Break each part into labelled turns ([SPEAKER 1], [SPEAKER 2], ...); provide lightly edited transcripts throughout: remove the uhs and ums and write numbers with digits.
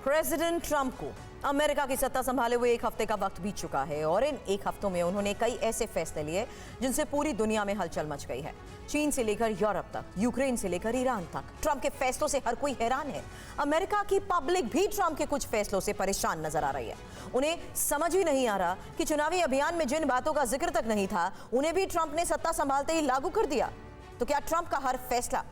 [SPEAKER 1] President Trump को America की सत्ता संभाले हुए एक हफ्ते का वक्त बीत चुका है और इन एक हफ्तों में उन्होंने कई ऐसे फैसले लिए जिनसे पूरी दुनिया में हलचल मच गई है। चीन से लेकर यूरोप तक, यूक्रेन से लेकर ईरान तक, ट्रंप के फैसलों से हर कोई हैरान है। अमेरिका की पब्लिक भी ट्रंप के कुछ फैसलों से परेशान नजर आ रही है। उन्हें समझ ही नहीं आ रहा कि चुनावी अभियान में जिन बातों का जिक्र तक नहीं था, उन्हें भी ट्रंप ने सत्ता संभालते ही लागू कर दिया। तो क्या ट्रंप का हर फैसला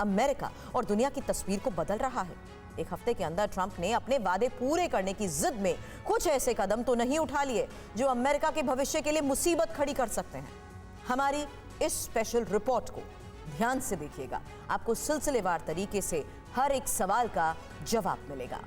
[SPEAKER 1] अमेरिका और दुनिया की तस्वीर को बदल रहा है? एक हफ्ते के अंदर ट्रंप ने अपने वादे पूरे करने की जिद में कुछ ऐसे कदम तो नहीं उठा लिए जो अमेरिका के भविष्य के लिए मुसीबत खड़ी कर सकते हैं। हमारी इस स्पेशल रिपोर्ट को ध्यान से देखिएगा, आपको सिलसिलेवार तरीके से हर एक सवाल का जवाब मिलेगा।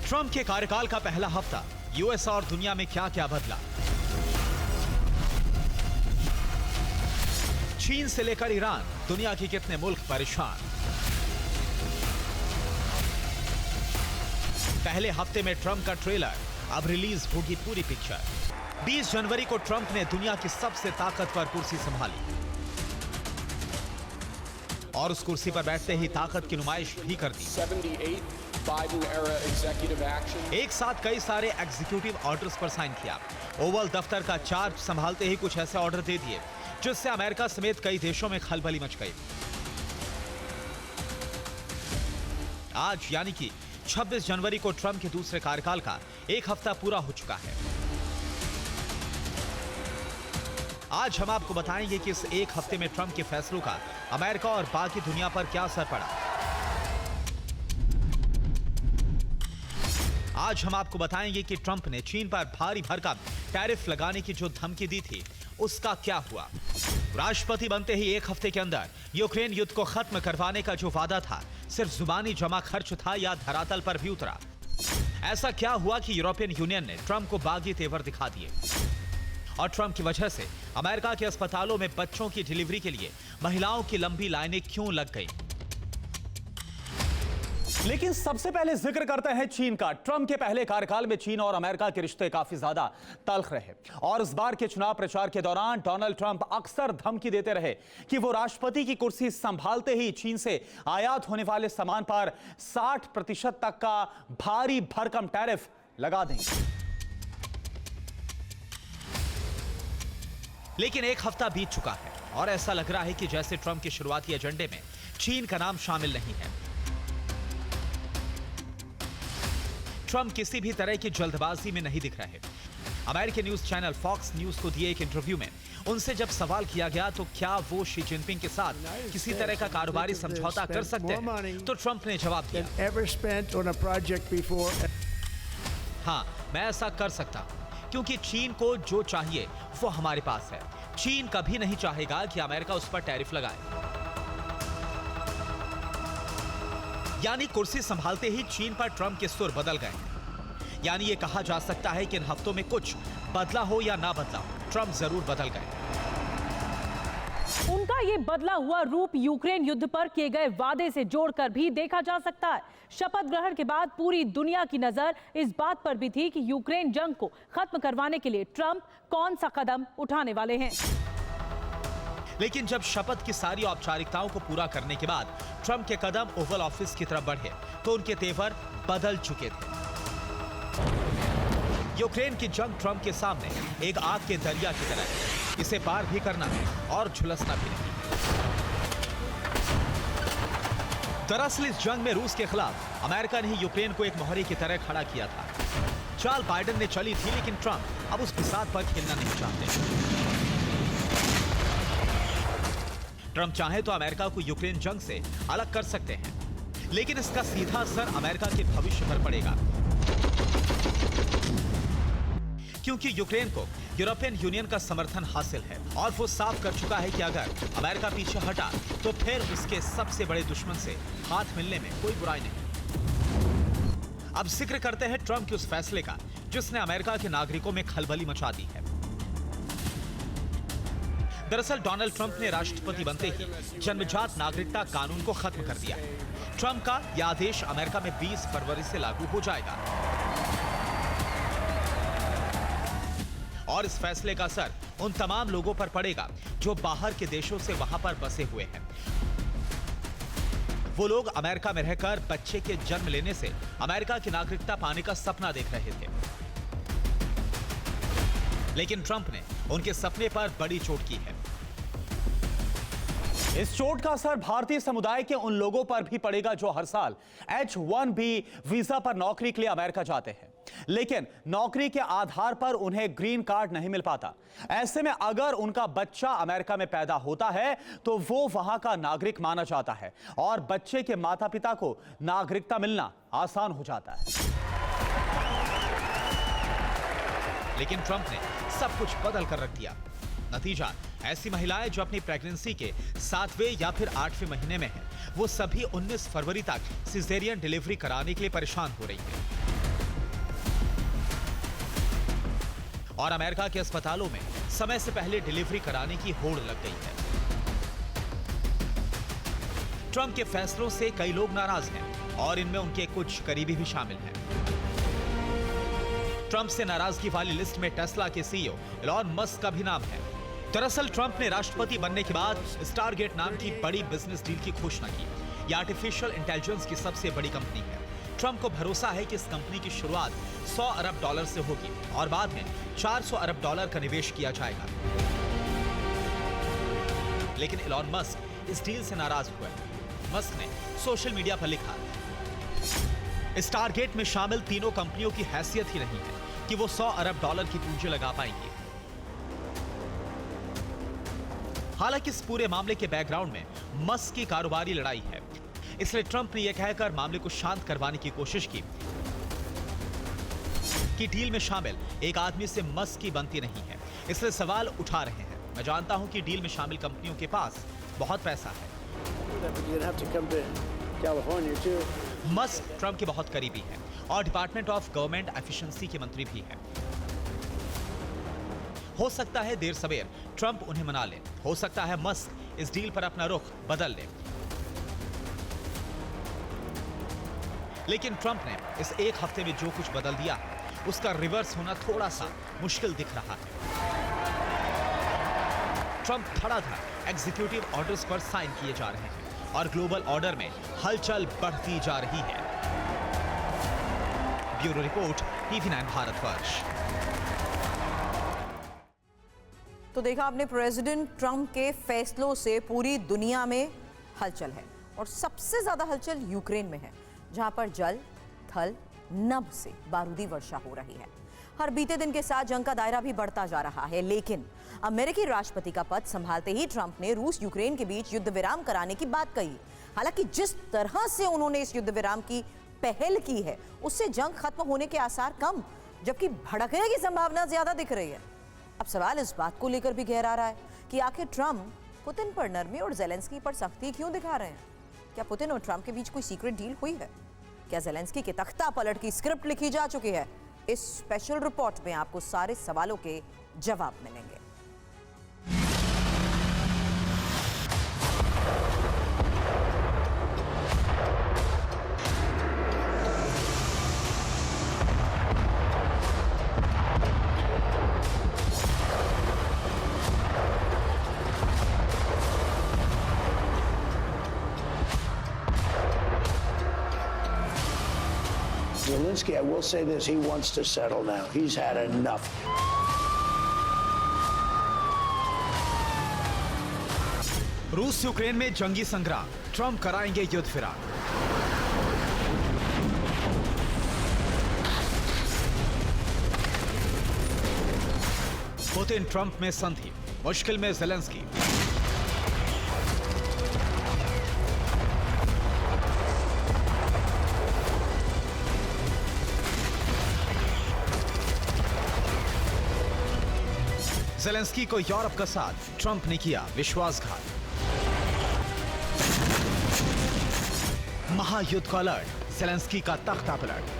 [SPEAKER 2] ट्रंप के कार्यकाल का पहला हफ्ता, यूएस और दुनिया में क्या क्या बदला। चीन से लेकर ईरान, दुनिया के कितने मुल्क परेशान। पहले हफ्ते में ट्रंप का ट्रेलर, अब रिलीज होगी पूरी पिक्चर। 20 जनवरी को ट्रंप ने दुनिया की सबसे ताकतवर कुर्सी संभाली और उस कुर्सी पर बैठते ही ताकत की नुमाइश भी कर दी। एक साथ कई सारे एग्जीक्यूटिव ऑर्डर्स पर साइन किया। ओवल दफ्तर का चार्ज संभालते ही कुछ ऐसे ऑर्डर दे दिए जिससे अमेरिका समेत कई देशों में खलबली मच गई। आज यानी कि 26 जनवरी को ट्रंप के दूसरे कार्यकाल का एक हफ्ता पूरा हो चुका है। आज हम आपको बताएंगे कि इस एक हफ्ते में ट्रंप के फैसलों का अमेरिका और बाकी दुनिया पर क्या असर पड़ा। आज हम आपको बताएंगे कि ट्रंप ने चीन पर भारी भरकम टैरिफ लगाने की जो धमकी दी थी, उसका क्या हुआ। राष्ट्रपति बनते ही एक हफ्ते के अंदर यूक्रेन युद्ध को खत्म करवाने का जो वादा था, सिर्फ जुबानी जमा खर्च था या धरातल पर भी उतरा। ऐसा क्या हुआ कि यूरोपियन यूनियन ने ट्रंप को बागी तेवर दिखा दिए और ट्रंप की वजह से अमेरिका के अस्पतालों में बच्चों की डिलीवरी के लिए महिलाओं की लंबी लाइनें क्यों लग गई।
[SPEAKER 3] लेकिन सबसे पहले जिक्र करते हैं चीन का। ट्रंप के पहले कार्यकाल में चीन और अमेरिका के रिश्ते काफी ज्यादा तल्ख रहे और इस बार के चुनाव प्रचार के दौरान डोनाल्ड ट्रंप अक्सर धमकी देते रहे कि वो राष्ट्रपति की कुर्सी संभालते ही चीन से आयात होने वाले सामान पर 60% तक का भारी भरकम टैरिफ लगा देंगे।
[SPEAKER 2] लेकिन एक हफ्ता बीत चुका है और ऐसा लग रहा है कि जैसे ट्रंप के शुरुआती एजेंडे में चीन का नाम शामिल नहीं है। ट्रंप किसी भी तरह की जल्दबाजी में नहीं दिख रहे। अमेरिकी न्यूज चैनल फॉक्स न्यूज को दिए एक इंटरव्यू में उनसे जब सवाल किया गया तो क्या वो शी जिनपिंग के साथ किसी तरह का कारोबारी समझौता कर सकते हैं, तो ट्रंप ने जवाब दिया, हाँ, मैं ऐसा कर सकता हूं क्योंकि चीन को जो चाहिए वो हमारे पास है। चीन कभी नहीं चाहेगा कि अमेरिका उस पर टैरिफ लगाए। यानी कुर्सी संभालते ही चीन पर ट्रंप के सुर बदल गए। यानी ये कहा जा सकता है कि इन हफ्तों में कुछ बदला हो या ना बदला हो, ट्रंप जरूर बदल गए।
[SPEAKER 4] उनका ये बदला हुआ रूप यूक्रेन युद्ध पर किए गए वादे से जोड़कर भी देखा जा सकता है। शपथ ग्रहण के बाद पूरी दुनिया की नजर इस बात पर भी थी कि यूक्रेन जंग को खत्म करवाने के लिए ट्रंप कौन सा कदम उठाने वाले हैं।
[SPEAKER 2] लेकिन जब शपथ की सारी औपचारिकताओं को पूरा करने के बाद ट्रंप के कदम ओवल ऑफिस की तरफ बढ़े तो उनके तेवर बदल चुके थे। यूक्रेन की जंग ट्रंप के सामने एक आग के दरिया की तरह है। इसे पार भी करना है और झुलसना भी नहीं। दरअसल इस जंग में रूस के खिलाफ अमेरिका ने ही यूक्रेन को एक मोहरे की तरह खड़ा किया था। चाल बाइडेन ने चली थी, लेकिन ट्रंप अब उस बिसात पर खेलना नहीं चाहते। ट्रंप चाहे तो अमेरिका को यूक्रेन जंग से अलग कर सकते हैं, लेकिन इसका सीधा असर अमेरिका के भविष्य पर पड़ेगा, क्योंकि यूक्रेन को यूरोपियन यूनियन का समर्थन हासिल है और वो साफ कर चुका है कि अगर अमेरिका पीछे हटा तो फिर उसके सबसे बड़े दुश्मन से हाथ मिलने में कोई बुराई नहीं। अब जिक्र करते हैं ट्रंप के उस फैसले का जिसने अमेरिका के नागरिकों में खलबली मचा दी है। दरअसल डोनाल्ड ट्रंप ने राष्ट्रपति बनते ही जन्मजात नागरिकता कानून को खत्म कर दिया है। ट्रंप का यह आदेश अमेरिका में 20 फरवरी से लागू हो जाएगा और इस फैसले का असर उन तमाम लोगों पर पड़ेगा जो बाहर के देशों से वहां पर बसे हुए हैं। वो लोग अमेरिका में रहकर बच्चे के जन्म लेने से अमेरिका की नागरिकता पाने का सपना देख रहे थे, लेकिन ट्रंप ने उनके सपने पर बड़ी चोट की है।
[SPEAKER 3] इस चोट का असर भारतीय समुदाय के उन लोगों पर भी पड़ेगा जो हर साल H-1B वीजा पर नौकरी के लिए अमेरिका जाते हैं, लेकिन नौकरी के आधार पर उन्हें ग्रीन कार्ड नहीं मिल पाता। ऐसे में अगर उनका बच्चा अमेरिका में पैदा होता है तो वो वहां का नागरिक माना जाता है और बच्चे के माता पिता को नागरिकता मिलना आसान हो जाता है।
[SPEAKER 2] लेकिन ट्रंप ने सब कुछ बदल कर रख दिया। नतीजा, ऐसी महिलाएं जो अपनी प्रेगनेंसी के 7वें या फिर 8वें महीने में हैं, वो सभी 19 फरवरी तक सिजेरियन डिलीवरी कराने के लिए परेशान हो रही हैं। और अमेरिका के अस्पतालों में समय से पहले डिलीवरी कराने की होड़ लग गई है। ट्रंप के फैसलों से कई लोग नाराज हैं और इनमें उनके कुछ करीबी भी शामिल हैं। ट्रंप से नाराजगी वाली लिस्ट में टेस्ला के सीईओ एलन मस्क का भी नाम है। दरअसल ट्रंप ने राष्ट्रपति बनने के बाद स्टारगेट नाम की बड़ी बिजनेस डील की घोषणा की। यह आर्टिफिशियल इंटेलिजेंस की सबसे बड़ी कंपनी है। ट्रंप को भरोसा है कि इस कंपनी की शुरुआत $100 अरब से होगी और बाद में $400 अरब का निवेश किया जाएगा। लेकिन एलन मस्क इस डील से नाराज हुए। मस्क ने सोशल मीडिया पर लिखा, स्टारगेट में शामिल तीनों कंपनियों की हैसियत ही नहीं है कि वो $100 अरब की पूंजी लगा पाएंगी। हालांकि इस पूरे मामले के बैकग्राउंड में मस्क की कारोबारी लड़ाई है, इसलिए ट्रंप ने यह कहकर मामले को शांत करवाने की कोशिश की कि डील में शामिल एक आदमी से मस्क की बनती नहीं है, इसलिए सवाल उठा रहे हैं। मैं जानता हूं कि डील में शामिल कंपनियों के पास बहुत पैसा है। मस्क ट्रंप के बहुत करीबी हैं और डिपार्टमेंट ऑफ गवर्नमेंट एफिशिएंसी के मंत्री भी हैं। हो सकता है देर सवेर ट्रंप उन्हें मना ले, हो सकता है मस्क इस डील पर अपना रुख बदल ले। लेकिन ट्रंप ने इस एक हफ्ते में जो कुछ बदल दिया है, उसका रिवर्स होना थोड़ा सा मुश्किल दिख रहा है। ट्रंप धड़ाधड़ एग्जीक्यूटिव ऑर्डर्स पर साइन किए जा रहे हैं और ग्लोबल ऑर्डर में हलचल बढ़ती जा रही है। Bureau report, TV9 Bharatvarsh.
[SPEAKER 1] तो देखा आपने, प्रेसिडेंट ट्रंप के फैसलों से पूरी दुनिया में हलचल है और सबसे ज्यादा हलचल यूक्रेन में है, जहां पर जल, थल, नभ से बारूदी वर्षा हो रही है। हर बीते दिन के साथ जंग का दायरा भी बढ़ता जा रहा है, लेकिन अमेरिकी राष्ट्रपति का पद संभालते ही ट्रंप ने रूस यूक्रेन के बीच युद्ध विराम कराने की बात कही। हालांकि जिस तरह से उन्होंने इस युद्ध विराम की पहल की है, उससे जंग खत्म होने के आसार कम, जबकि भड़कने की संभावना ज्यादा दिख रही है। अब सवाल इस बात को लेकर भी गहरा रहा है कि आखिर ट्रंप पुतिन पर नरमी और ज़ेलेंस्की पर सख्ती क्यों दिखा रहे हैं? क्या पुतिन और ट्रंप के बीच कोई सीक्रेट डील हुई है? क्या ज़ेलेंस्की के तख्ता पलट की स्क्रिप्ट लिखी जा चुकी है? इस स्पेशल रिपोर्ट में आपको सारे सवालों के जवाब मिलेंगे।
[SPEAKER 5] Zelensky, I will say this, he wants to settle now. He's had enough.
[SPEAKER 2] रूस यूक्रेन में जंगी संग्राम, ट्रंप कराएंगे युद्ध विराम। पुतिन ट्रंप में संधि, मुश्किल में ज़ेलेंस्की। ज़ेलेंस्की को यूरोप का साथ, ट्रंप ने किया विश्वासघात। महायुद्ध का अलर्ट, ज़ेलेंस्की का तख्ता पलट।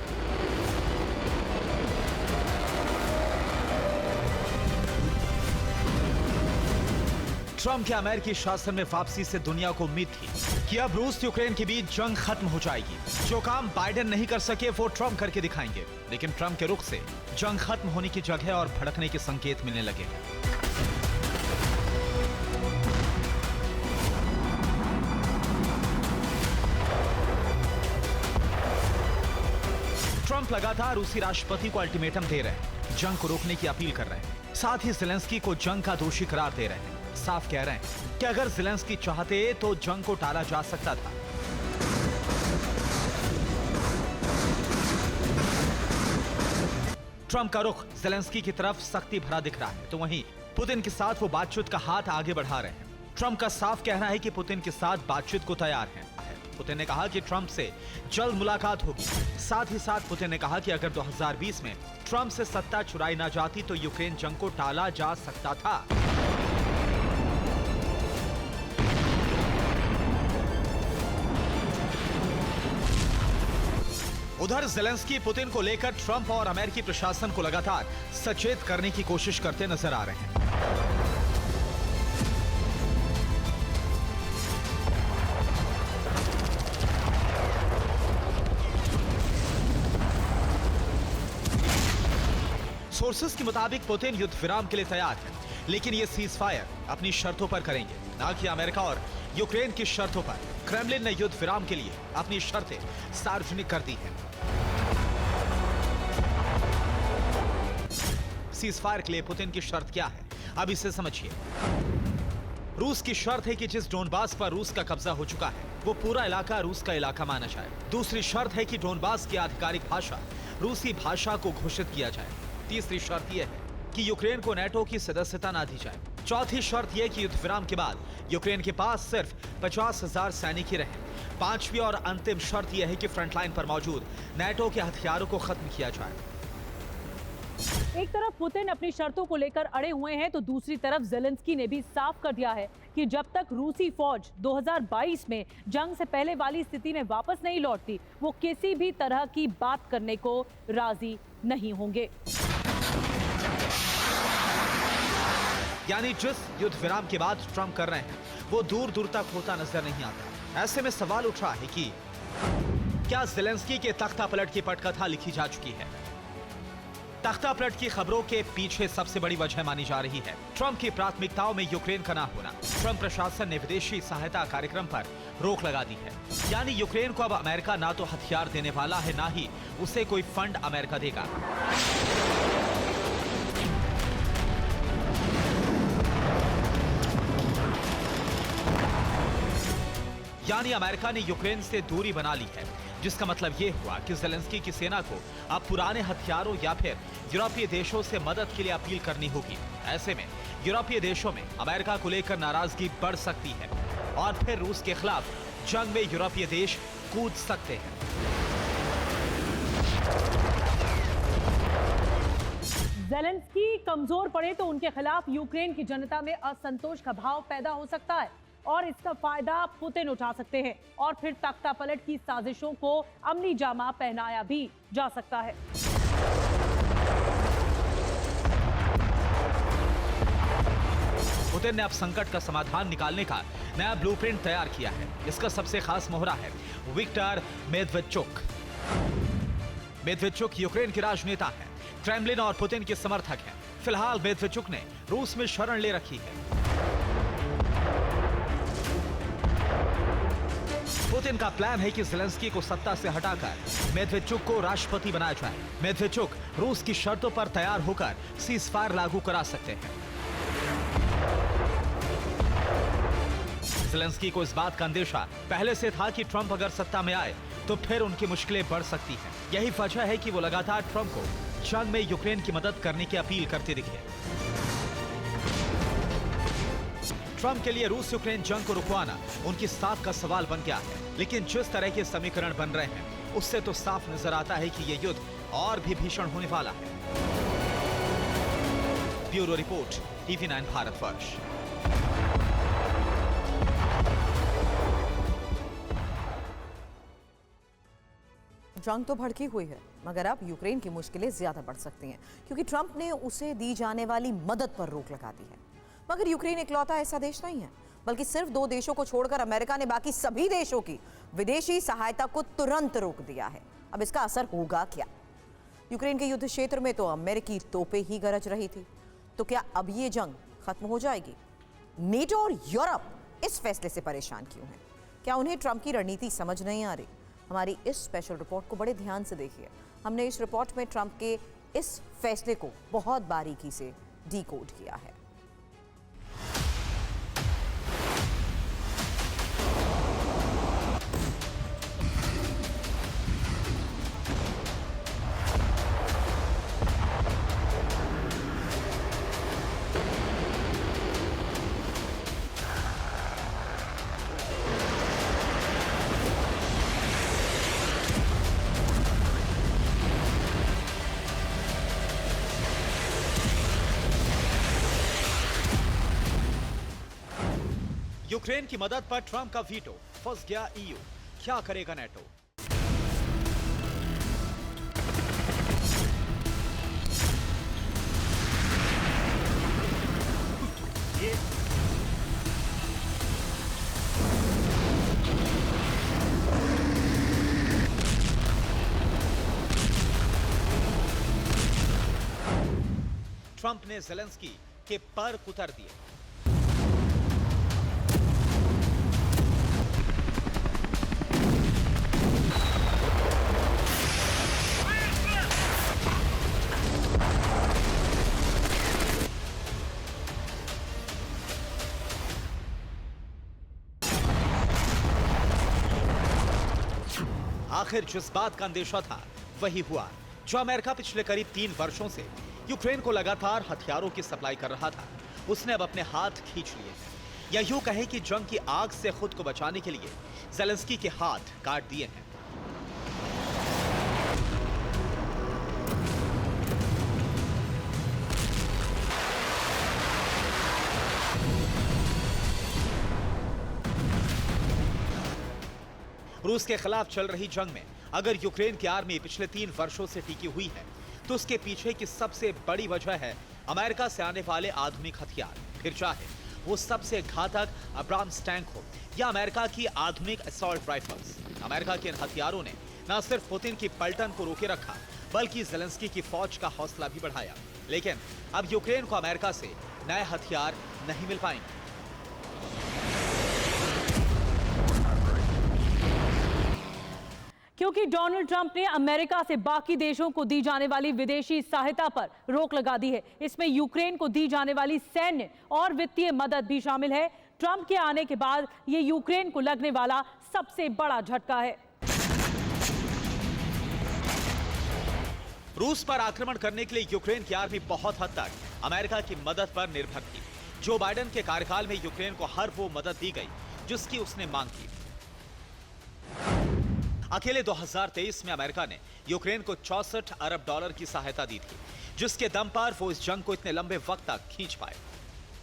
[SPEAKER 2] ट्रंप के अमेरिकी शासन में वापसी से दुनिया को उम्मीद थी कि अब रूस यूक्रेन के बीच जंग खत्म हो जाएगी। जो काम बाइडेन नहीं कर सके वो ट्रंप करके दिखाएंगे। लेकिन ट्रंप के रुख से जंग खत्म होने की जगह और भड़कने के संकेत मिलने लगे हैं। ट्रंप लगातार रूसी राष्ट्रपति को अल्टीमेटम दे रहे हैं, जंग को रोकने की अपील कर रहे हैं। साथ ही ज़ेलेंस्की को जंग का दोषी करार दे रहे हैं। साफ कह रहे हैं कि अगर ज़ेलेंस्की चाहते तो जंग को टाला जा सकता था। ट्रंप का रुख ज़ेलेंस्की की तरफ सख्ती भरा दिख रहा है, तो वहीं पुतिन के साथ वो बातचीत का हाथ आगे बढ़ा रहे हैं। ट्रंप का साफ कहना है कि पुतिन के साथ बातचीत को तैयार हैं। पुतिन ने कहा कि ट्रंप से जल्द मुलाकात होगी। साथ ही साथ पुतिन ने कहा कि अगर 2020 में ट्रंप से सत्ता चुराई ना जाती तो यूक्रेन जंग को टाला जा सकता था। उधर ज़ेलेंस्की पुतिन को लेकर ट्रंप और अमेरिकी प्रशासन को लगातार सचेत करने की कोशिश करते नजर आ रहे हैं। सोर्सेस के मुताबिक पुतिन युद्ध विराम के लिए तैयार है, लेकिन ये सीज फायर अपनी शर्तों पर करेंगे, ना कि अमेरिका और यूक्रेन की शर्तों पर। क्रेमलिन ने युद्ध विराम के लिए अपनी शर्तें सार्वजनिक कर दी हैं। सीज फायर के लिए पुतिन की शर्त क्या है, अब इसे समझिए। रूस की शर्त है कि जिस डोनबास पर रूस का कब्जा हो चुका है वो पूरा इलाका रूस का इलाका माना जाए। दूसरी शर्त है कि डोनबास की आधिकारिक भाषा रूसी भाषा को घोषित किया जाए। तीसरी शर्त यह है कि यूक्रेन को नेटो की सदस्यता ना दी जाए। चौथी शर्त यह कि युद्ध विराम के बाद यूक्रेन के पास सिर्फ 50,000 सैनिक ही रहे। पांचवी और अंतिम शर्त यह है कि फ्रंटलाइन पर मौजूद नेटो के हथियारों को खत्म किया जाए।
[SPEAKER 4] एक तरफ पुतिन अपनी शर्तों को लेकर अड़े हुए हैं, तो दूसरी तरफ ज़ेलेंस्की ने भी साफ कर दिया है कि जब तक रूसी फौज 2022 में जंग से पहले वाली स्थिति में वापस नहीं लौटती, वो किसी भी तरह की बात करने को राजी नहीं होंगे।
[SPEAKER 2] यानी जिस युद्ध विराम के बाद ट्रंप कर रहे हैं वो दूर दूर तक होता नजर नहीं आता। ऐसे में सवाल उठ रहा है कि क्या ज़ेलेंस्की के तख्ता पलट की पटकथा लिखी जा चुकी है? तख्ता पलट की खबरों के पीछे सबसे बड़ी वजह मानी जा रही है ट्रंप की प्राथमिकताओं में यूक्रेन का ना होना। ट्रंप प्रशासन ने विदेशी सहायता कार्यक्रम पर रोक लगा दी है। यानी यूक्रेन को अब अमेरिका ना तो हथियार देने वाला है, ना ही उसे कोई फंड अमेरिका देगा। यानी अमेरिका ने यूक्रेन से दूरी बना ली है, जिसका मतलब यह हुआ कि ज़ेलेंस्की की सेना को अब पुराने हथियारों या फिर यूरोपीय देशों से मदद के लिए अपील करनी होगी। ऐसे में यूरोपीय देशों में अमेरिका को लेकर नाराजगी बढ़ सकती है और फिर रूस के खिलाफ जंग में यूरोपीय देश कूद सकते हैं।
[SPEAKER 4] ज़ेलेंस्की कमजोर पड़े तो उनके खिलाफ यूक्रेन की जनता में असंतोष का भाव पैदा हो सकता है और इसका फायदा पुतिन उठा सकते हैं और फिर तख्ता पलट की साजिशों को अमली जामा पहनाया भी जा सकता है।
[SPEAKER 2] पुतिन ने अब संकट का समाधान निकालने का नया ब्लूप्रिंट तैयार किया है। इसका सबसे खास मोहरा है विक्टर मेदवेडचुक। मेदवेडचुक यूक्रेन के राजनेता हैं, क्रेमलिन और पुतिन के समर्थक हैं। फिलहाल मेदवेडचुक ने रूस में शरण ले रखी है। पुतिन का प्लान है कि ज़ेलेंस्की को सत्ता से हटाकर मेदवेडचुक को राष्ट्रपति बनाया जाए। मेदवेडचुक रूस की शर्तों पर तैयार होकर सीज फायर लागू करा सकते हैं। ज़ेलेंस्की को इस बात का अंदेशा पहले से था कि ट्रंप अगर सत्ता में आए तो फिर उनकी मुश्किलें बढ़ सकती हैं। यही वजह है कि वो लगातार ट्रंप को जंग में यूक्रेन की मदद करने की अपील करते दिखे। ट्रंप के लिए रूस यूक्रेन जंग को रुकवाना उनकी साख का सवाल बन गया है। लेकिन जिस तरह के समीकरण बन रहे हैं उससे तो साफ नजर आता है कि ये युद्ध और भी भीषण होने वाला है। Bureau report, TV9 Bharatvarsh.
[SPEAKER 1] जंग तो भड़की हुई है, मगर अब यूक्रेन की मुश्किलें ज्यादा बढ़ सकती हैं क्योंकि ट्रंप ने उसे दी जाने वाली मदद पर रोक लगा दी है। मगर यूक्रेन इकलौता ऐसा देश नहीं है, बल्कि सिर्फ 2 देशों को छोड़कर अमेरिका ने बाकी सभी देशों की विदेशी सहायता को तुरंत रोक दिया है। अब इसका असर होगा क्या? यूक्रेन के युद्ध क्षेत्र में तो अमेरिकी तोपें ही गरज रही थी, तो क्या अब ये जंग खत्म हो जाएगी? नेटो और यूरोप इस फैसले से परेशान क्यों हैं? क्या उन्हें ट्रंप की रणनीति समझ नहीं आ रही? हमारी इस स्पेशल रिपोर्ट को बड़े ध्यान से देखिए। हमने इस रिपोर्ट में ट्रंप के इस फैसले को बहुत बारीकी से डिकोड किया है।
[SPEAKER 2] यूक्रेन की मदद पर ट्रंप का वीटो, फंस गया ईयू, क्या करेगा नेटो? ट्रंप ने ज़ेलेंस्की के पर उतर दिए। आखिर जिस बात का अंदेशा था वही हुआ। जो अमेरिका पिछले करीब 3 वर्षों से यूक्रेन को लगातार हथियारों की सप्लाई कर रहा था, उसने अब अपने हाथ खींच लिए हैं। या यूं कहें कि जंग की आग से खुद को बचाने के लिए ज़ेलेंस्की के हाथ काट दिए हैं। रूस के खिलाफ चल रही जंग में अगर यूक्रेन की आर्मी पिछले 3 वर्षों से टिकी हुई है, तो उसके पीछे की सबसे बड़ी वजह है अमेरिका से आने वाले आधुनिक हथियार। फिर चाहे वो सबसे घातक अब्राम्स टैंक हो या अमेरिका की आधुनिक असॉल्ट राइफल्स। अमेरिका के इन हथियारों ने न सिर्फ पुतिन की पलटन को रोके रखा, बल्कि ज़ेलेंस्की की फौज का हौसला भी बढ़ाया। लेकिन अब यूक्रेन को अमेरिका से नए हथियार नहीं मिल पाएंगे।
[SPEAKER 4] क्योंकि डोनाल्ड ट्रंप ने अमेरिका से बाकी देशों को दी जाने वाली विदेशी सहायता पर रोक लगा दी है। इसमें यूक्रेन को दी जाने वाली सैन्य और वित्तीय मदद भी शामिल है। ट्रंप के आने के बाद ये यूक्रेन को लगने वाला सबसे बड़ा झटका है।
[SPEAKER 2] रूस पर आक्रमण करने के लिए यूक्रेन की आर्मी बहुत हद तक अमेरिका की मदद पर निर्भर थी। जो बाइडेन के कार्यकाल में यूक्रेन को हर वो मदद दी गई जिसकी उसने मांग की। अकेले 2023 में अमेरिका ने यूक्रेन को $64 अरब की सहायता दी थी, जिसके दम पर वो इस जंग को इतने लंबे वक्त तक खींच पाए।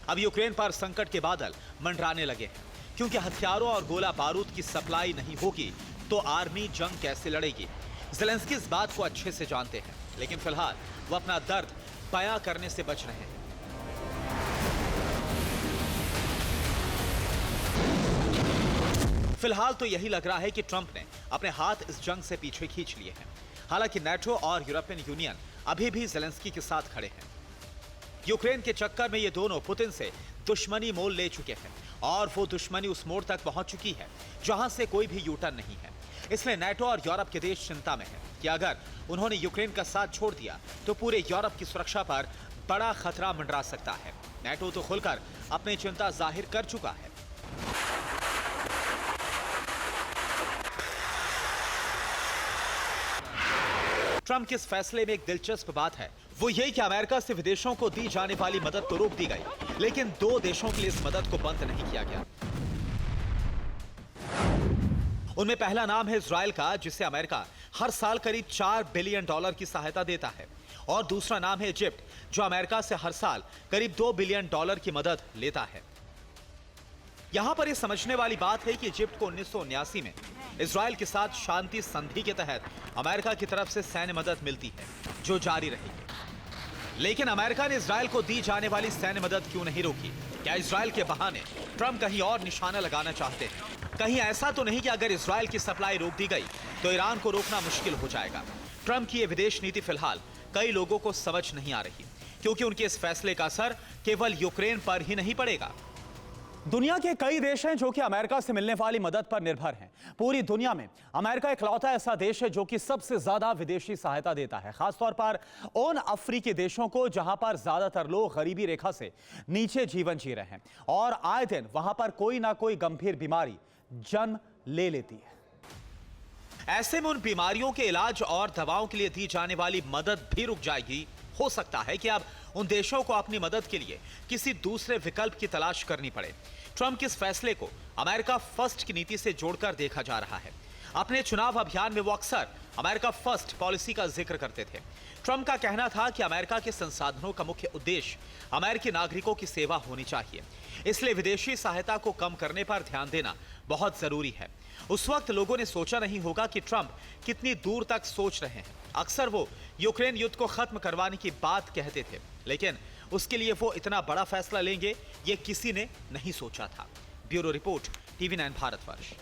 [SPEAKER 2] अब यूक्रेन पर संकट के बादल मंडराने लगे हैं, क्योंकि हथियारों और गोला बारूद की सप्लाई नहीं होगी तो आर्मी जंग कैसे लड़ेगी। ज़ेलेंस्की इस बात को अच्छे से जानते हैं, लेकिन फिलहाल वो अपना दर्द बयां करने से बच रहे हैं। फिलहाल तो यही लग रहा है कि ट्रंप ने अपने हाथ इस जंग से पीछे खींच लिए हैं। हालांकि नेटो और यूरोपियन यूनियन अभी भी ज़ेलेंस्की के साथ खड़े हैं। यूक्रेन के चक्कर में ये दोनों पुतिन से दुश्मनी मोल ले चुके हैं और वो दुश्मनी उस मोड़ तक पहुंच चुकी है जहां से कोई भी यूटर्न नहीं है। इसलिए नेटो और यूरोप के देश चिंता में हैं कि अगर उन्होंने यूक्रेन का साथ छोड़ दिया तो पूरे यूरोप की सुरक्षा पर बड़ा खतरा मंडरा सकता है। नेटो तो खुलकर अपनी चिंता जाहिर कर चुका है। ट्रंप के इस फैसले में एक दिलचस्प बात है, वो ये कि अमेरिका से विदेशों को दी जाने वाली मदद तो रोक दी गई, लेकिन 2 देशों के लिए इस मदद को बंद नहीं किया गया। उनमें पहला नाम है इजराइल का, जिसे अमेरिका हर साल करीब $4 बिलियन की सहायता देता है, और दूसरा नाम है इजिप्ट, जो अमेरिका से हर साल करीब $2 बिलियन की मदद लेता है। यहां पर यह समझने वाली बात है कि इजिप्ट को 1979 में इजराइल के साथ शांति संधि के तहत अमेरिका की तरफ से सैन्य मदद मिलती है, जो जारी रहेगी। लेकिन अमेरिका ने इजराइल को दी जाने वाली सैन्य मदद क्यों नहीं रोकी? क्या इजराइल के बहाने ट्रंप कहीं और निशाना लगाना चाहते हैं? कहीं ऐसा तो नहीं कि अगर इजराइल की सप्लाई रोक दी गई तो ईरान को रोकना मुश्किल हो जाएगा? ट्रंप की यह विदेश नीति फिलहाल कई लोगों को समझ नहीं आ रही, क्योंकि उनके इस फैसले का असर केवल यूक्रेन पर ही नहीं पड़ेगा।
[SPEAKER 3] दुनिया के कई देश हैं जो कि अमेरिका से मिलने वाली मदद पर निर्भर हैं। पूरी दुनिया में अमेरिका इकलौता ऐसा देश है जो कि सबसे ज्यादा विदेशी सहायता देता है, खासतौर पर उन अफ्रीकी देशों को जहां पर ज्यादातर लोग गरीबी रेखा से नीचे जीवन जी रहे हैं और आए दिन वहां पर कोई ना कोई गंभीर बीमारी जन्म ले लेती है।
[SPEAKER 2] ऐसे में उन बीमारियों के इलाज और दवाओं के लिए दी जाने वाली मदद भी रुक जाएगी। हो सकता है कि अब उन देशों को अपनी मदद के लिए किसी दूसरे विकल्प की तलाश करनी पड़े। ट्रंप के इस फैसले को अमेरिका फर्स्ट की नीति से जोड़कर देखा जा रहा है। अपने चुनाव अभियान में वो अक्सर अमेरिका फर्स्ट पॉलिसी का जिक्र करते थे। ट्रंप का कहना था कि अमेरिका के संसाधनों का मुख्य उद्देश्य अमेरिकी नागरिकों की सेवा होनी चाहिए, इसलिए विदेशी सहायता को कम करने पर ध्यान देना बहुत जरूरी है। उस वक्त लोगों ने सोचा नहीं होगा कि ट्रंप कितनी दूर तक सोच रहे हैं। अक्सर वो यूक्रेन युद्ध को खत्म करवाने की बात कहते थे, लेकिन उसके लिए वो इतना बड़ा फैसला लेंगे ये किसी ने नहीं सोचा था। Bureau report, TV9 Bharatvarsh.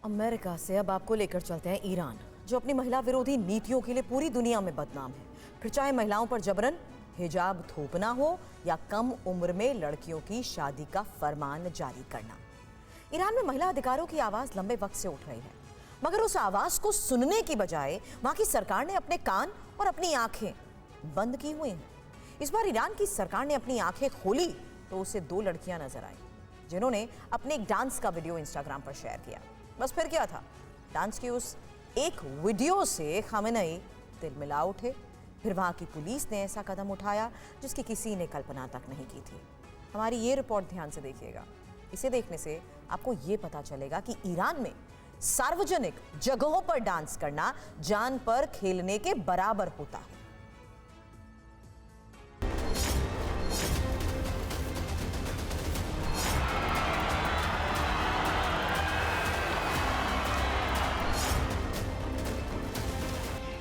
[SPEAKER 1] America से अब आपको लेकर चलते हैं ईरान, जो अपनी महिला विरोधी नीतियों के लिए पूरी दुनिया में बदनाम है। फिर चाहे महिलाओं पर जबरन हिजाब थोपना हो या कम उम्र में लड़कियों की शादी का फरमान जारी करना, ईरान में महिला अधिकारों की आवाज लंबे वक्त से उठ रही है। मगर उस आवाज को सुनने की बजाय वहां की सरकार ने अपने कान और अपनी आंखें बंद की हुई हैं। इस बार ईरान की सरकार ने अपनी आंखें खोली तो उसे 2 लड़कियां नजर आई, जिन्होंने अपने एक डांस का वीडियो इंस्टाग्राम पर शेयर किया। बस फिर क्या था, डांस की उस एक वीडियो से खामेनेई तिलमिला उठे। फिर वहां की पुलिस ने ऐसा कदम उठाया जिसकी किसी ने कल्पना तक नहीं की थी। हमारी ये रिपोर्ट ध्यान से देखिएगा। इसे देखने से आपको ये पता चलेगा कि ईरान में सार्वजनिक जगहों पर डांस करना जान पर खेलने के बराबर होता है।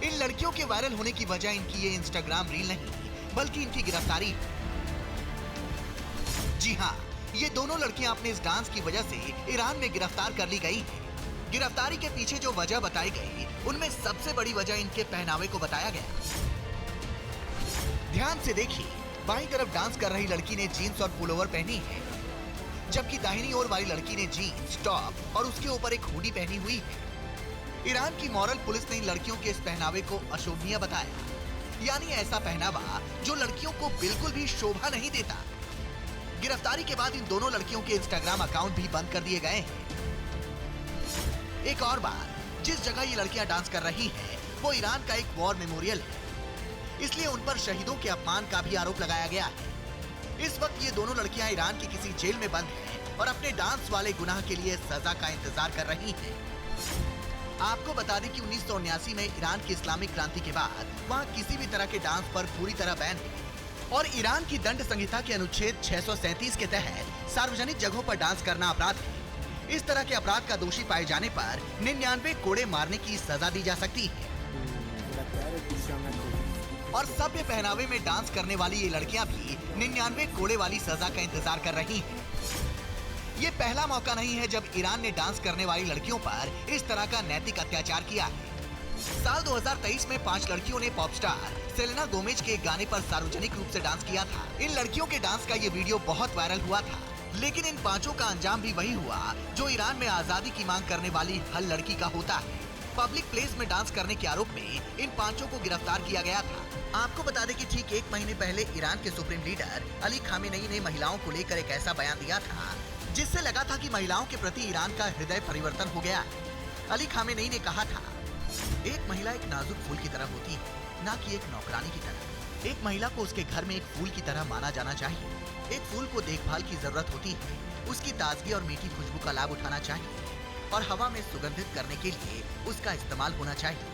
[SPEAKER 6] इन लड़कियों के वायरल होने की वजह इनकी ये इंस्टाग्राम रील नहीं, बल्कि इनकी गिरफ्तारी। जी हाँ, ये दोनों लड़कियां अपने इस डांस की वजह से ईरान में गिरफ्तार कर ली गई हैं। गिरफ्तारी के पीछे जो वजह बताई गई, उनमें सबसे बड़ी वजह इनके पहनावे को बताया गया। ध्यान से देखिए, बाईं तरफ डांस कर रही लड़की ने जीन्स और पुलोवर पहनी है, जबकि दाहिनी ओर वाली लड़की ने जीन्स, टॉप और उसके ऊपर एक हुडी पहनी हुई है। ईरान की मॉरल पुलिस ने इन लड़कियों के इस पहनावे को अशोभनीय बताया, यानी ऐसा पहनावा जो लड़कियों को बिल्कुल भी शोभा नहीं देता। गिरफ्तारी के बाद इन दोनों लड़कियों के इंस्टाग्राम अकाउंट भी बंद कर दिए गए हैं। एक और बात, जिस जगह ये लड़कियां डांस कर रही हैं, वो ईरान का एक वॉर मेमोरियल है, इसलिए उन पर शहीदों के अपमान का भी आरोप लगाया गया है। इस वक्त ये दोनों लड़कियां ईरान की किसी जेल में बंद हैं और अपने डांस वाले गुनाह के लिए सजा का इंतजार कर रही हैं। आपको बता दें कि 1979 में ईरान की इस्लामिक क्रांति के बाद वहाँ किसी भी तरह के डांस पर पूरी तरह बैन है और ईरान की दंड संहिता के अनुच्छेद 637 के तहत सार्वजनिक जगहों पर डांस करना अपराध है। इस तरह के अपराध का दोषी पाए जाने पर 99 कोड़े मारने की सजा दी जा सकती है। और सभ्य पहनावे में डांस करने वाली ये लड़कियां भी 99 कोड़े वाली सजा का इंतजार कर रही हैं। ये पहला मौका नहीं है जब ईरान ने डांस करने वाली लड़कियों पर इस तरह का नैतिक अत्याचार किया है। साल 2023 में 5 लड़कियों ने पॉप स्टार सेलेना गोमेज के गाने पर सार्वजनिक रूप से डांस किया था। इन लड़कियों के डांस का ये वीडियो बहुत वायरल हुआ था, लेकिन इन 5 का अंजाम भी वही हुआ जो ईरान में आजादी की मांग करने वाली हर लड़की का होता है। पब्लिक प्लेस में डांस करने के आरोप में इन 5 को गिरफ्तार किया गया था। आपको बता दें कि ठीक 1 महीने पहले ईरान के सुप्रीम लीडर अली खामेनेई ने महिलाओं को लेकर एक ऐसा बयान दिया था जिससे लगा था कि महिलाओं के प्रति ईरान का हृदय परिवर्तन हो गया है। अली खामेनेई ने कहा था, एक महिला एक नाजुक फूल की तरह होती है, ना कि एक नौकरानी की तरह। एक महिला को उसके घर में एक फूल की तरह माना जाना चाहिए। एक फूल को देखभाल की जरूरत होती है, उसकी ताजगी और मीठी खुशबू का लाभ उठाना चाहिए और हवा में सुगंधित करने के लिए उसका इस्तेमाल होना चाहिए।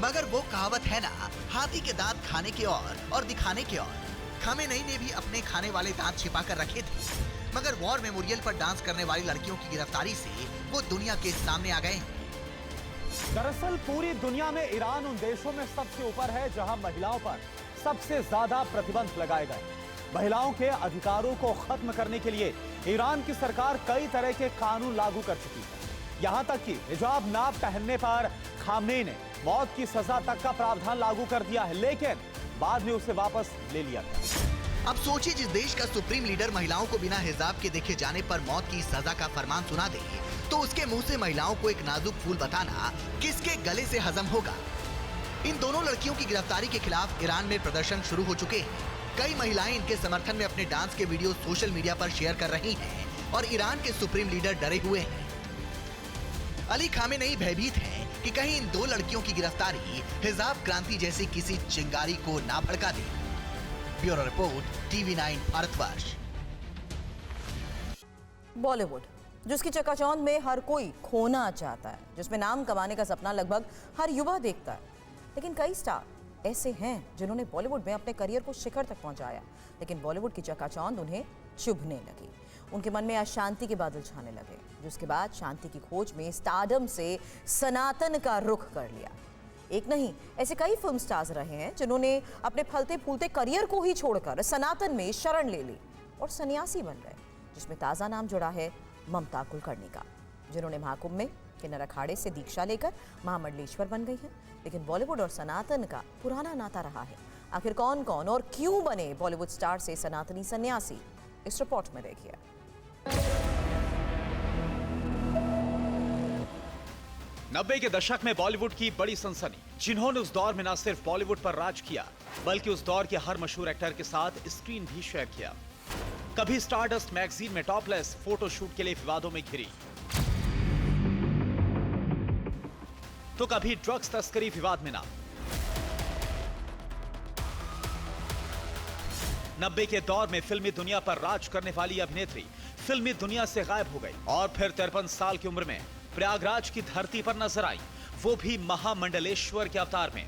[SPEAKER 6] मगर वो कहावत है ना, हाथी के दांत खाने के और दिखाने के और। खामेनेई ने भी अपने खाने वाले दांत छिपा कर रखे थे, मगर वॉर मेमोरियल पर डांस करने वाली लड़कियों की गिरफ्तारी से वो दुनिया के सामने आ गए हैं।
[SPEAKER 3] दरअसल पूरी दुनिया में ईरान उन देशों में सबसे ऊपर है जहां महिलाओं पर सबसे ज्यादा प्रतिबंध लगाए गए। महिलाओं के अधिकारों को खत्म करने के लिए ईरान की सरकार कई तरह के कानून लागू कर चुकी है। यहां तक कि हिजाब ना पहनने पर खामनेई ने मौत की सजा तक का प्रावधान लागू कर दिया है, लेकिन बाद में उसे वापस ले लिया गया।
[SPEAKER 6] अब सोचिए, जिस देश का सुप्रीम लीडर महिलाओं को बिना हिजाब के देखे जाने पर मौत की सजा का फरमान सुना दे, तो उसके मुंह से महिलाओं को एक नाजुक फूल बताना किसके गले से हजम होगा। इन दोनों लड़कियों की गिरफ्तारी के खिलाफ ईरान में प्रदर्शन शुरू हो चुके हैं। कई महिलाएं इनके समर्थन में अपने डांस के वीडियो सोशल मीडिया पर शेयर कर रही हैं और ईरान के सुप्रीम लीडर डरे हुए हैं। अली खामेनेई भयभीत हैं कि कहीं इन दो लड़कियों की गिरफ्तारी हिजाब क्रांति जैसी किसी चिंगारी को ना भड़का दे। Bureau report, TV9 Bharatvarsh.
[SPEAKER 1] Bollywood, जिसकी चकाचौंध में हर कोई खोना चाहता है, जिसमें नाम कमाने का सपना लगभग हर युवा देखता है, लेकिन कई स्टार ऐसे हैं जिन्होंने बॉलीवुड में अपने करियर को शिखर तक पहुंचाया, लेकिन बॉलीवुड की चकाचौंध उन्हें चुभने लगी। उनके मन में अशांति के बादल छाने लगे, जिसके बाद शांति की खोज में स्टारडम से सनातन का रुख कर लिया। एक नहीं, ऐसे कई फिल्म स्टार्स रहे हैं जिन्होंने अपने फलते फूलते करियर को ही छोड़कर सनातन में शरण ले ली और सन्यासी बन गए, जिसमें ताज़ा नाम जुड़ा है ममता कुलकर्णी का, जिन्होंने महाकुंभ में किन्नर अखाड़े से दीक्षा लेकर महामंडलेश्वर बन गई हैं। लेकिन बॉलीवुड और सनातन का पुराना नाता रहा है। आखिर कौन कौन और क्यों बने बॉलीवुड स्टार से सनातनी सन्यासी, इस रिपोर्ट में देखिए।
[SPEAKER 2] 90 के दशक में बॉलीवुड की बड़ी सनसनी, जिन्होंने उस दौर में न सिर्फ बॉलीवुड पर राज किया, बल्कि उस दौर के हर मशहूर एक्टर के साथ स्क्रीन भी शेयर किया। कभी स्टारडस्ट मैगजीन में टॉपलेस फोटोशूट के लिए विवादों में घिरी, तो कभी ड्रग्स तस्करी विवाद में नाम। 90 के दौर में फिल्मी दुनिया पर राज करने वाली अभिनेत्री फिल्मी दुनिया से गायब हो गई और फिर 53 साल की उम्र में प्रयागराज की धरती पर नजर आई, वो भी महामंडलेश्वर के अवतार में।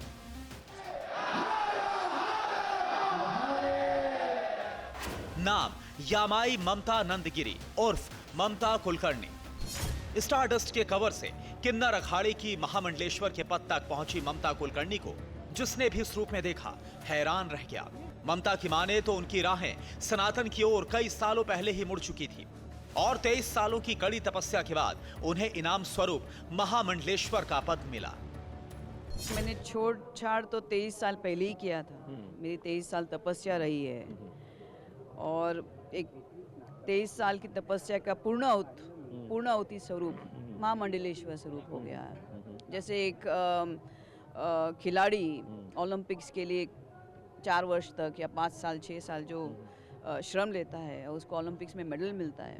[SPEAKER 2] नाम यामाई ममता नंदगिरी उर्फ ममता कुलकर्णी। स्टारडस्ट के कवर से किन्नर अखाड़े की महामंडलेश्वर के पद तक पहुंची ममता कुलकर्णी को जिसने भी इस रूप में देखा, हैरान रह गया। ममता की माने तो उनकी राहें सनातन की ओर कई सालों पहले ही मुड़ चुकी थी और 23 सालों की कड़ी तपस्या के बाद उन्हें इनाम स्वरूप महामंडलेश्वर का पद मिला।
[SPEAKER 7] मैंने छोड़ छाड़ तो 23 साल पहले ही किया था। मेरी 23 साल तपस्या रही है और एक 23 साल की तपस्या का पूर्णाहुति स्वरूप महामंडलेश्वर स्वरूप हो गया है। जैसे एक खिलाड़ी ओलंपिक्स के लिए 4 वर्ष तक या 5 साल 6 साल जो श्रम लेता है उसको ओलंपिक्स में मेडल मिलता है,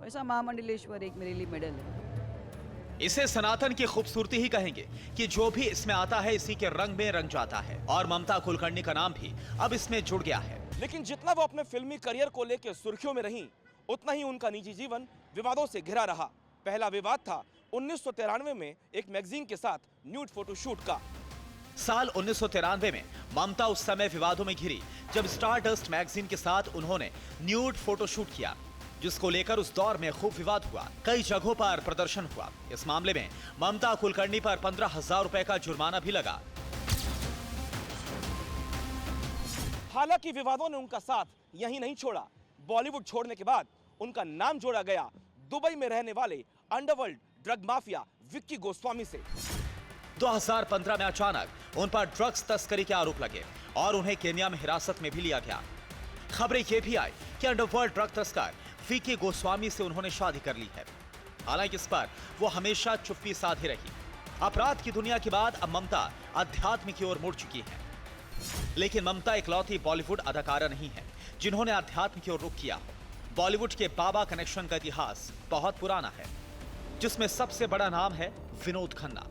[SPEAKER 7] वैसा महामंडलेश्वर एक मेरे लिए मेडल है।
[SPEAKER 2] इसे सनातन की खूबसूरती ही कहेंगे कि जो भी इसमें आता है इसी के रंग में रंग जाता है और ममता कुलकर्णी का नाम भी अब इसमें जुड़ गया है।
[SPEAKER 8] लेकिन जितना वो अपने फिल्मी करियर को लेकर सुर्खियों में रही, उतना ही उनका निजी जीवन विवादों से घिरा रहा। पहला विवाद था 1993 में एक मैगजीन के साथ न्यूड फोटोशूट का।
[SPEAKER 2] साल 1993 में ममता उस समय विवादों में घिरी जब स्टारडस्ट मैगजीन के साथ उन्होंने न्यूड फोटोशूट किया, जिसको लेकर उस दौर में खूब विवाद हुआ। कई जगहों पर प्रदर्शन हुआ। इस मामले में ममता कुलकर्णी पर 15,000 रुपए का जुर्माना भी लगा।
[SPEAKER 8] हालांकि विवादों ने उनका साथ यहीं नहीं छोड़ा। बॉलीवुड छोड़ने के बाद उनका नाम जोड़ा गया दुबई में रहने वाले underworld drug mafia Vicky Goswami से।
[SPEAKER 2] 2015 में अचानक उन पर ड्रग्स तस्करी के आरोप लगे और उन्हें केन्या में हिरासत में भी लिया गया। खबरें ये भी आई कि अंडरवर्ल्ड ड्रग तस्कर विक्की गोस्वामी से उन्होंने शादी कर ली है। हालांकि इस पर वो हमेशा चुप्पी साधे रही। अपराध की दुनिया के बाद अब ममता अध्यात्म की ओर मुड़ चुकी है। लेकिन ममता इकलौती बॉलीवुड अदाकारा नहीं है जिन्होंने अध्यात्म की ओर रुख किया। बॉलीवुड के बाबा कनेक्शन का इतिहास बहुत पुराना है, जिसमें सबसे बड़ा नाम है विनोद खन्ना।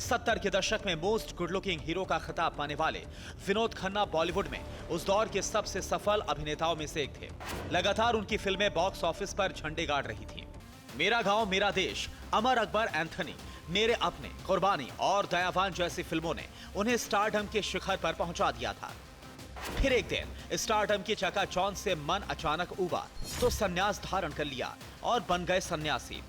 [SPEAKER 2] 70 के दशक में मोस्ट गुड लुकिंग हीरो का खिताब पाने वाले विनोद खन्ना बॉलीवुड में उस दौर के सबसे सफल अभिनेताओं में से एक थे। लगातार उनकी फिल्में बॉक्स ऑफिस पर झंडे गाड़ रही थीं। मेरा गांव मेरा देश, अमर अकबर एंथनी, मेरे अपने, कुर्बानी और दयावान जैसी फिल्मों ने उन्हें स्टारडम के शिखर पर पहुंचा दिया था। फिर एक दिन स्टारडम की चकाचौंध से मन अचानक उबा तो संन्यास धारण कर लिया और बन गए सन्यासी।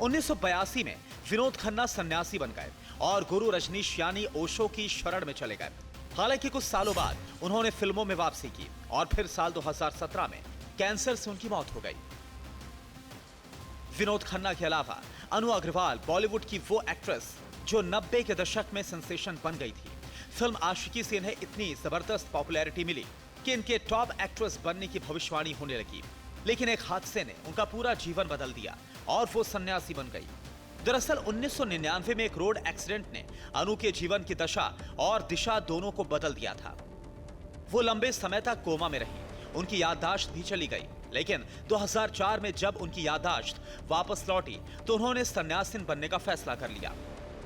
[SPEAKER 2] उन्नीस 1982 में विनोद खन्ना सन्यासी बन गए और गुरु रजनीश यानी ओशो की शरण में चले गए। हालांकि कुछ सालों बाद उन्होंने फिल्मों में वापसी की और फिर साल 2017 में कैंसर से उनकी मौत हो गई। विनोद खन्ना के अलावा अनु अग्रवाल बॉलीवुड की वो एक्ट्रेस जो 90 के दशक में सेंसेशन बन गई थी। फिल्म आशिकी से इन्हें इतनी जबरदस्त पॉपुलैरिटी मिली कि इनके टॉप एक्ट्रेस बनने की भविष्यवाणी होने लगी। लेकिन एक हादसे ने उनका पूरा जीवन बदल दिया और वो सन्यासी बन गई। दरअसल 1999 में एक रोड एक्सीडेंट ने अनु के जीवन की दशा और दिशा दोनों को बदल दिया था। वो लंबे समय तक कोमा में रही, उनकी याददाश्त भी चली गई। लेकिन 2004 में जब उनकी याददाश्त वापस लौटी तो उन्होंने सन्यासिन बनने का फैसला कर लिया।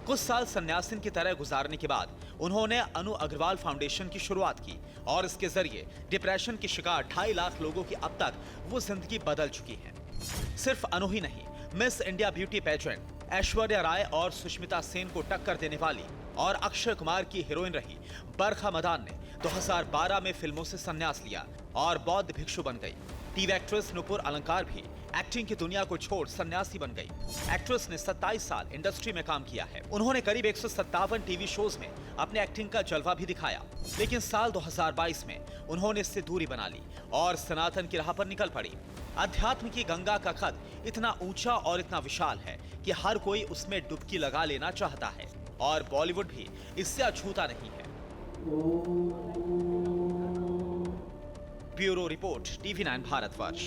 [SPEAKER 2] कुछ साल सन्यासिन की तरह गुजारने के बाद उन्होंने अनु अग्रवाल फाउंडेशन की शुरुआत की और इसके जरिए डिप्रेशन के शिकार 2.5 लाख लोगों की अब तक वो जिंदगी बदल चुकी है। सिर्फ अनु ही नहीं, miss India beauty pageant Aishwarya Rai और सुष्मिता सेन को टक्कर देने वाली और अक्षय कुमार की हीरोइन रही बरखा मदान ने 2012 में फिल्मों से संन्यास लिया और बौद्ध भिक्षु बन गई। टीवी एक्ट्रेस नुपुर अलंकार भी एक्टिंग की दुनिया को छोड़ सन्यासी बन गई। एक्ट्रेस ने 27 साल इंडस्ट्री में काम किया है। उन्होंने करीब 157 टीवी शोज में अपने एक्टिंग का जलवा भी दिखाया। लेकिन साल 2022 में उन्होंने इससे दूरी बना ली और सनातन की राह पर निकल पड़ी। अध्यात्म की गंगा का कद इतना ऊंचा और इतना विशाल है कि हर कोई उसमें डुबकी लगा लेना चाहता है और बॉलीवुड भी इससे अछूता नहीं है। Bureau report, TV9 Bharatvarsh.